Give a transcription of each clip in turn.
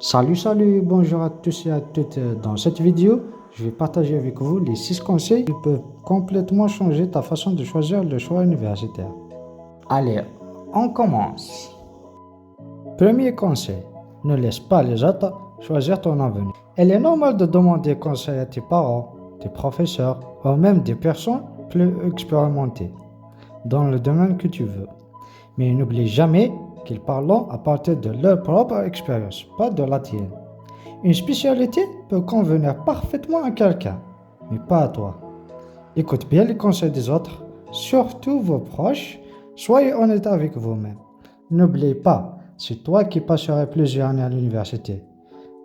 Salut, bonjour à tous et à toutes. Dans cette vidéo, je vais partager avec vous les 6 conseils qui peuvent complètement changer ta façon de choisir le choix universitaire. Allez, on commence. Premier conseil, ne laisse pas les autres choisir ton avenir. Il est normal de demander conseil à tes parents, tes professeurs ou même des personnes plus expérimentées dans le domaine que tu veux. Mais n'oublie jamais qu'ils parlent à partir de leur propre expérience, pas de la tienne. Une spécialité peut convenir parfaitement à quelqu'un, mais pas à toi. Écoute bien les conseils des autres, surtout vos proches. Soyez honnête avec vous-même. N'oubliez pas, c'est toi qui passerais plusieurs années à l'université.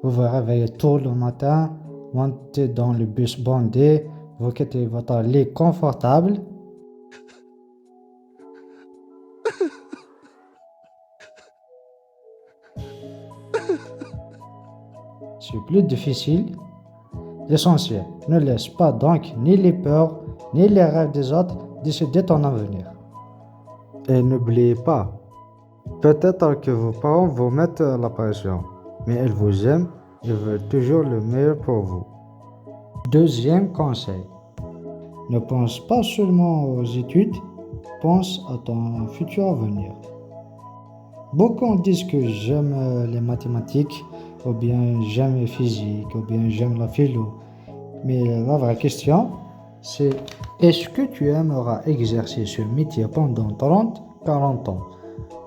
Vous vous réveillez tôt le matin, montez dans le bus bondé, vous quittez votre lit confortable. C'est plus difficile. L'essentiel, ne laisse pas donc ni les peurs, ni les rêves des autres décider ton avenir. Et n'oubliez pas, peut-être que vos parents vous mettent la pression, mais ils vous aiment et veulent toujours le meilleur pour vous. Deuxième conseil, ne pense pas seulement aux études, pense à ton futur avenir. Beaucoup disent que j'aime les mathématiques, ou bien j'aime la physique, ou bien j'aime la philo. Mais la vraie question, c'est est-ce que tu aimeras exercer ce métier pendant 30, 40 ans?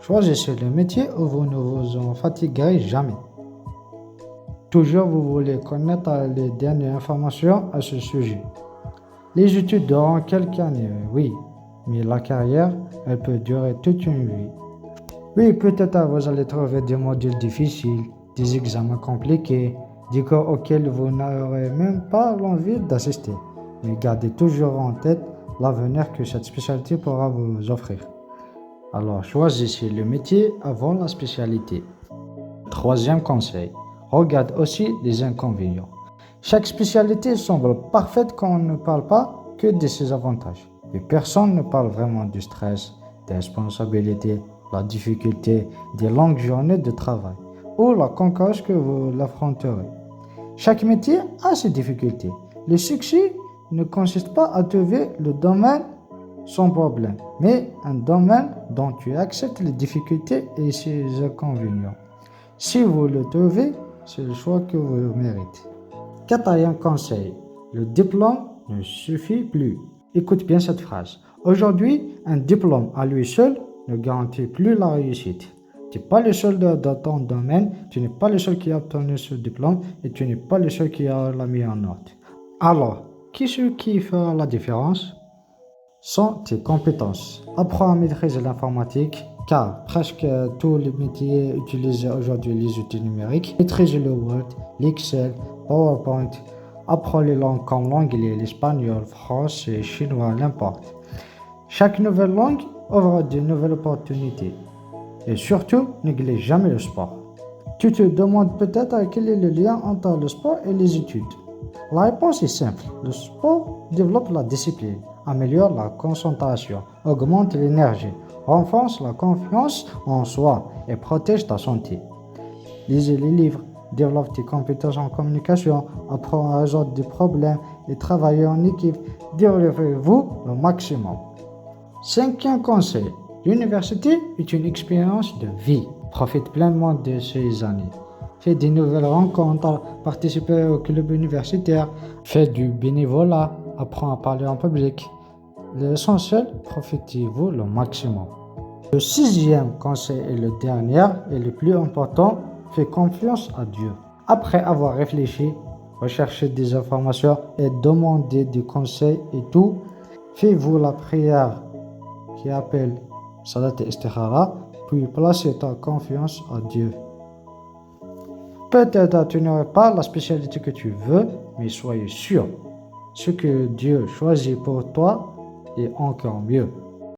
Choisissez le métier où vous ne vous en fatiguerez jamais. Toujours vous voulez connaître les dernières informations à ce sujet. Les études durant quelques années, oui, mais la carrière, elle peut durer toute une vie. Oui, peut-être vous allez trouver des modules difficiles, des examens compliqués, des cours auxquels vous n'aurez même pas l'envie d'assister. Mais gardez toujours en tête l'avenir que cette spécialité pourra vous offrir. Alors choisissez le métier avant la spécialité. Troisième conseil, regarde aussi les inconvénients. Chaque spécialité semble parfaite quand on ne parle pas que de ses avantages. Mais personne ne parle vraiment du stress, des responsabilités, la difficulté, des longues journées de travail ou la concurrence que vous l'affronterez. Chaque métier a ses difficultés. Le succès ne consiste pas à trouver le domaine sans problème, mais un domaine dont tu acceptes les difficultés et ses inconvénients. Si vous le trouvez, c'est le choix que vous méritez. Quatrième conseil, le diplôme ne suffit plus. Écoute bien cette phrase. Aujourd'hui, un diplôme à lui seul ne garantit plus la réussite. Tu n'es pas le seul dans ton domaine, tu n'es pas le seul qui a obtenu ce diplôme et tu n'es pas le seul qui a la meilleure note. Alors, qui fera la différence? Sont tes compétences. Apprends à maîtriser l'informatique, car presque tous les métiers utilisent aujourd'hui les outils numériques. Maîtrise le Word, l'Excel, PowerPoint. Apprends les langues comme l'anglais, l'espagnol, français, chinois, n'importe. Chaque nouvelle langue ouvre de nouvelles opportunités. Et surtout, néglige jamais le sport. Tu te demandes peut-être quel est le lien entre le sport et les études. La réponse est simple. Le sport développe la discipline, améliore la concentration, augmente l'énergie, renforce la confiance en soi et protège ta santé. Lisez les livres, développe tes compétences en communication, apprends à résoudre des problèmes et travailler en équipe. Développez-vous le maximum. Cinquième conseil, l'université est une expérience de vie. Profite pleinement de ces années. Fais des nouvelles rencontres, participez au club universitaire, fais du bénévolat, apprends à parler en public. L'essentiel, profitez-vous le maximum. Le sixième conseil et le dernier et le plus important, fais confiance à Dieu. Après avoir réfléchi, recherché des informations et demandé des conseils et tout, faites-vous la prière qui appelle Salat et Istikhara, puis placez ta confiance à Dieu. Peut-être tu n'auras pas la spécialité que tu veux, mais soyez sûr, ce que Dieu choisit pour toi est encore mieux.